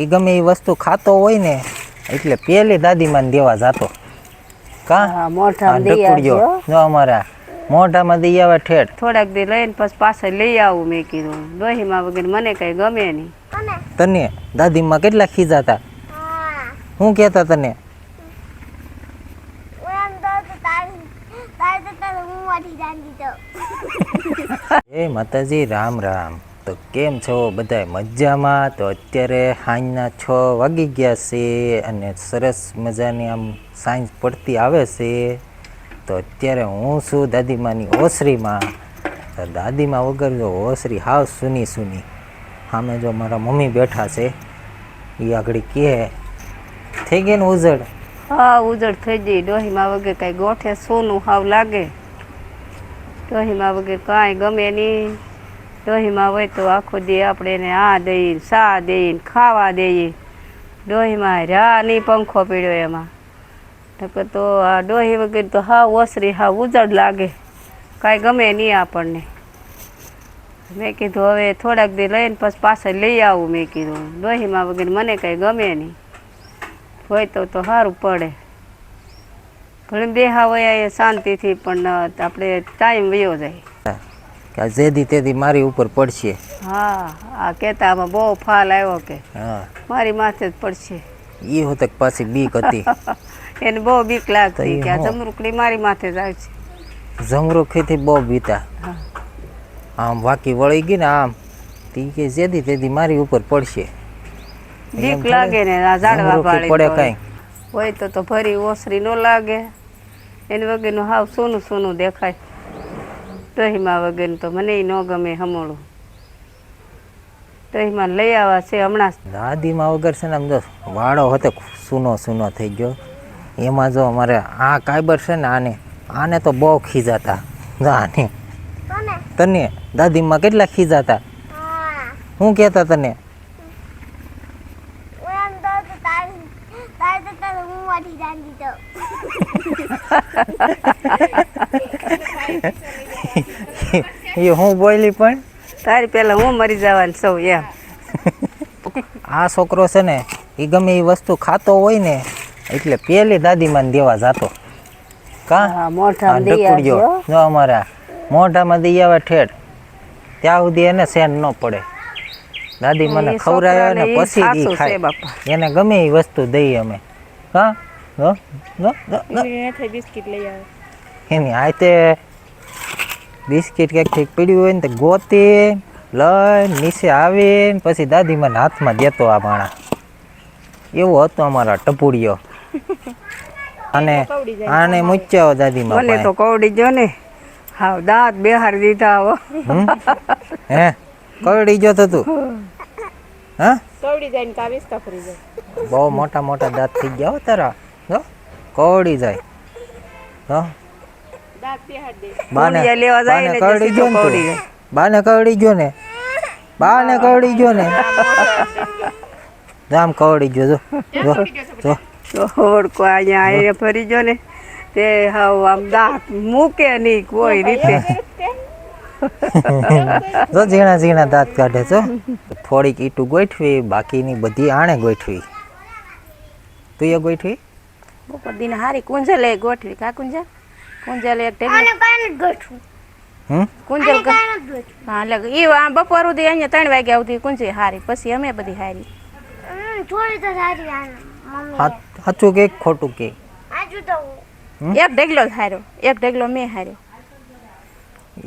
એ ગમે એ વસ્તુ ખાતો હોય ને એટલે પેલી દાદીમાને દેવા જાતો કા મોઢામાં દઈ ઢકુડિયો આવજો. જો અમારા મોઢામાં દઈ આવે ઠેઠ. થોડાક દી લઈને પછી પાછા લઈ આવું મેં કીધું. ડોહીમાં વગર મને કઈ ગમે નહીં. તને દાદીમાં કેટલા ખીજાતા? શું કહેતા તને? એ માતાજી રામ રામ. તો કેમ છો બધા? મજામાં? તો અત્યારે સાંજના 6 વાગી ગયા છે અને સરસ મજાની આમ સાંજ પડતી આવે છે. તો અત્યારે હું છું દાદીમાની ઓસરીમાં. તો દાદીમા વગર જો ઓસરી હાવ સૂની સૂની. સામે જો મારા મમ્મી બેઠા છે, એ આગળ કહે થઈ ગઈ ને ઉજળ? હા, ઉજળ થઈ ગઈ. ડોહીમાં વગર કઈ ગોઠે સોનું હાવ લાગે. ડોહીમાં વગર કાંઈ ગમે નહીં. ડોહીમાં હોય તો આખો દી આપણે એને આ દઈએ, સા દઈએ, ખાવા દઈએ. ડોહીમાં રા નહીં પંખો પીડ્યો એમાં. નકર તો આ ડોહી વગર તો હાવ ઓસરી હાવ ઉજળ લાગે, કાંઈ ગમે નહીં આપણને. મેં કીધું હવે થોડાક દી લઈને પછી પાછા લઈ આવું. મેં કીધું ડોહીમાં વગર મને કાંઈ ગમે નહીં. હોય તો સારું પડે. ભલે બેહા હોય એ શાંતિથી, પણ આપણે ટાઈમ વયો જાય કે જેદી તેદી મારી ઉપર પડશે. હા, આ કહેતા આમાં બહુ ફાલ આવ્યો કે હા, મારી માથે જ પડશે. એ હોતે પાછી બીક હતી. એને બહુ બીક લાગતી કે આ જમરૂકડી મારી માથે જ આવશે. જમરૂખીથી બહુ બીતા. હા, આમ વાકી વળી ગઈ ને આમ તી કે જેદી તેદી મારી ઉપર પડશે. બીક લાગે ને આ ઝાડવા પડે પાડી કાંઈ હોય તો ભરી ઓસરી ન લાગે. એની વગરનું હાવ સોનું સોનું દેખાય. દહીંમાં વગરનું તો મને ન ગમે હમોળું. દહીંમાં લઈ આવ્યા છે હમણાં. દાદીમાં વગર છે ને આમ જો વાળો હતો સૂનો સૂનો થઈ ગયો. એમાં જો અમારે આ કાયબર છે ને આને તો બહુ ખીજાતા. આને તને દાદીમાં કેટલા ખીજાતા? શું કહેતા તને? એ હું બોલી પણ તારી પેલા હું મરી જવાની સૌ એમ. આ છોકરો છે ને એ ગમે એ વસ્તુ ખાતો હોય ને એટલે પેલી દાદીમાને દેવા જાતો કા મોઢામાં દઈ ઢકુડિયો આવજો. જો અમારા મોઢામાં દઈ આવે ઠેઠ ત્યાં સુધી એને સહેન ન પડે. દાદી મને એ ખવડાવે ને છોકરાને ઈ પછી સાસુ ઈ છે ખાય. બાપા. એને ગમે એ વસ્તુ દઈએ અમે. હા બિસ્કિટ લઈ આવે. એની આતે બિસ્કિટ કંઈક પીડ્યું હોય ને તો ગોતી લઈને નીચે આવીને પછી દાદી મને હાથમાં દેતો. આ માણા એવો હતો અમારા ટપુડિયો. અને આને મૂચ્યાઓ દાદીમાં મને તો કવડી જો ને હાવ દાંત બેહાર દીધા હો. હે કવડી ગયો તો તું? હા, કવડી જાય ને કાવીસ કાફરી જાય. બહુ મોટા મોટા દાંત થઈ ગયા હો તારા. જો કવડી જાય. હા, દાંત બેહાર દે. બાને લેવા જાય ને કવડી ગયો ને કવડી તું? જાય. બાને કવડી ગયો ને? બાને કવડી ગયો ને? આમ કવડી ગયો જો જો જો ઓળકો અહીંયા આવીને ફરી જો ને તે હાવ આમ દાંત મૂકે નહીં કોઈ રીતે. જો ઝીણા ઝીણા દાંત કાઢે છો. થોડીક ઈટું ગોઠવી, બાકીની બધી આણે ગોઠવી. તું એ ગોઠવી? બપોર દિન હારી કુંજલ ગોઠવી. કા કુંજલ? કુંજલ એક ટેબલ કુંજલ હા લે ઈ આ બપોર સુધી અહીંયા 3 વાગે આવતી કુંજલ હારી. પછી અમે બધી હારી. સાચું કે ખોટું કે? એક ઢગલો જ હાર્યો, એક ઢગલો મેં હાર્યો.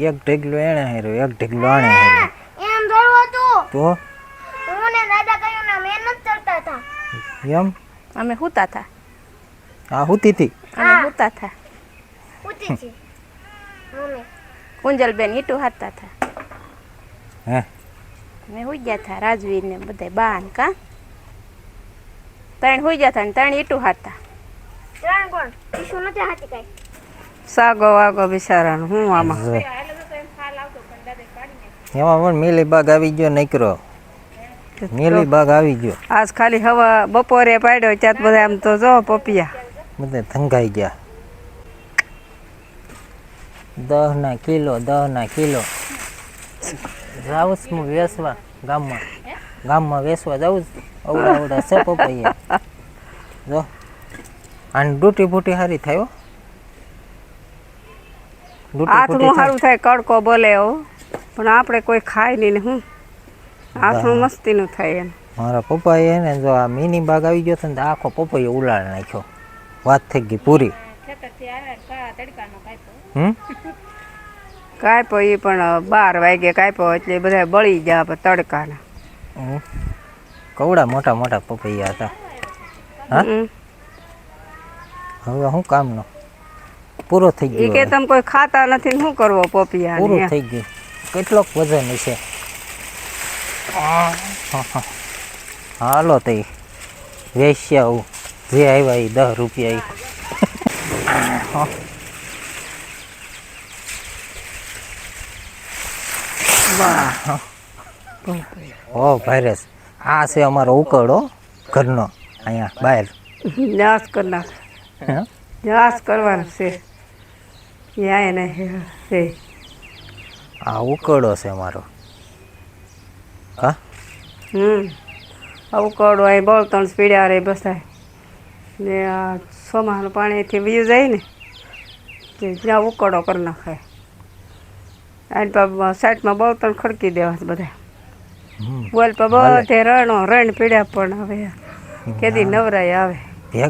એક ઢગલો એને હાર્યો, એક ઢગલો આણે હાર્યો. એમ થોડું હતું. તો હું ને દાદા કયું ના મહેનત કરતા હતા. એમ અમે હુતા હતા. આ હુતી હતી. અમે હુતા હતા. ઉતી છે મમ્મી. કુંજલબેન ઈટું હારતા હતા. હે મેં હુઈ ગયા હતા. રાજવીર ને બધા બાન કા 3 હુઈ ગયા હતા ને 3 ઈટું હારતા. ત્રણ કોણ? ઈશુ નથી હાથી કાઈ. સાગો વાગો બિચારાનું હું આમાં. એમાં પણ મિલી બાગ આવી ગયો નીકળો. મિલી બાગ આવી ગયો. આજ ખાલી હવા બપોરે પાડ્યો ત્યાં બધા આમ તો જો પપિયા બધે ધંગાઈ ગયા. 10 કિલો 10 કિલો જાઉં છું હું વેચવા ગામમાં. ગામમાં વેચવા જાઉં છું. અવડા અવડા છે પપૈયા જો આને ડૂટી ફૂટી સારી થાય હો ડૂટી આથનું ફૂટી સારું થાય કડકો બોલે હો પણ આપણે કોઈ ખાય નહીં ને હું આથનું મસ્તીનું થાય એમ મારા પપ્પાએ ને જો આ મિની બાગ આવી ગયો છે ને તો આખો પપૈયો ઉલાળ નાખ્યો વાત થઈ ગઈ પૂરી કાપ્યો એ પણ 12 વાગે કાપ્યો એટલે બધા બળી ગયા તડકાના હમ. કવડા મોટા મોટા પપૈયા હતા હા હમ. હવે શું કામનો પૂરો થઈ ઈ ગયો કે હવે. તમે કોઈ ખાતા નથી ને શું કરવો પોપિયા પૂરું થઈ ગયું કેટલોક વજન હશે હાલો તે વેચ્યા હું જે આવ્યા એ 10 રૂપિયા ઓ ભાઈરસ આ છે અમારો ઉકળો ઘરનો અહીંયા બહાર નાશ કરી નાખ હે? નાશ કરવાનો છે યા એને છે આ ઉકળો છે અમારો હા આવું કડો અહીં બળતણ પીડ્યા રે બસાય ને આ સોમાનું પાણીથી વીજ જાય ને કે જ્યાં ઉકળો કરી નાખાય આની પર સાઈડમાં બળતણ ખડકી દેવા છે બધા હમ. બોલ પર બધે રણો રણ પીડ્યા પણ હવે કેદી નવરાય આવે ભેગા